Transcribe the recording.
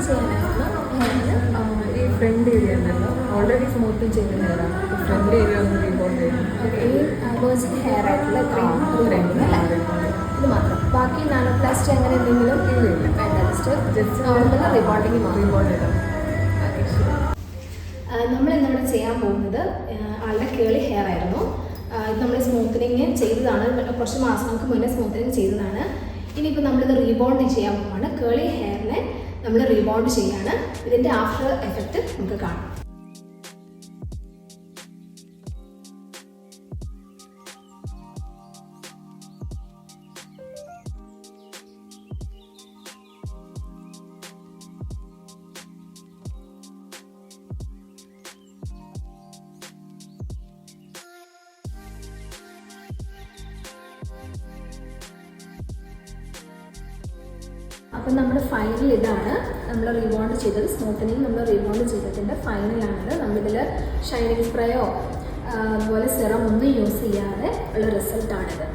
ചെയ്യാനായിരുന്നു ഈ front area ഉണ്ടല്ലോ ഓൾറെഡി സ്മൂത്തിങ് ചെയ്യുന്ന ഹെയറാണ്. ഫ്രണ്ട് ഏരിയ ഒന്ന് റീബോണ്ട് ചെയ്യണം. ഈ വേഴ്സിൻ ഹെയർ ആയിട്ടുള്ള റീബോണ്ടിങ് അല്ലേ? ഇത് മാത്രം. ബാക്കി നാനോപ്ലാസ്റ്റി അങ്ങനെ എന്തെങ്കിലും വേണ്ട, ജസ്റ്റ് നോർമൽ റീബോണ്ടിങ് റീബോണ്ട് ചെയ്യണം. നമ്മൾ ഇന്നിവിടെ ചെയ്യാൻ പോകുന്നത് ആളുടെ കേളി ഹെയർ ആയിരുന്നു. ഇത് നമ്മൾ സ്മൂത്തനിങ് ചെയ്തതാണ്, കുറച്ച് മാസങ്ങൾക്ക് മുന്നേ സ്മൂത്തനിങ് ചെയ്തതാണ്. ഇനിയിപ്പോൾ നമ്മളിത് റീബോണ്ട് ചെയ്യാൻ പോവാണ്. കേളി ഹെയറിനെ നമ്മൾ റീബോണ്ട് ചെയ്യാണ്. ഇതിൻ്റെ ആഫ്റ്റർ എഫക്റ്റ് നമുക്ക് കാണാം. അപ്പം നമ്മുടെ ഫൈനൽ ഇതാണ്. നമ്മൾ റീബോണ്ട് ചെയ്തത്, സ്മൂത്തനിങ് നമ്മൾ റീബോണ്ട് ചെയ്തതിൻ്റെ ഫൈനലാണിത്. നമ്മളിതിൽ ഷൈനിങ് സ്പ്രേയോ അതുപോലെ സിറം ഒന്നും യൂസ് ചെയ്യാതെ ഉള്ള റിസൾട്ടാണിത്.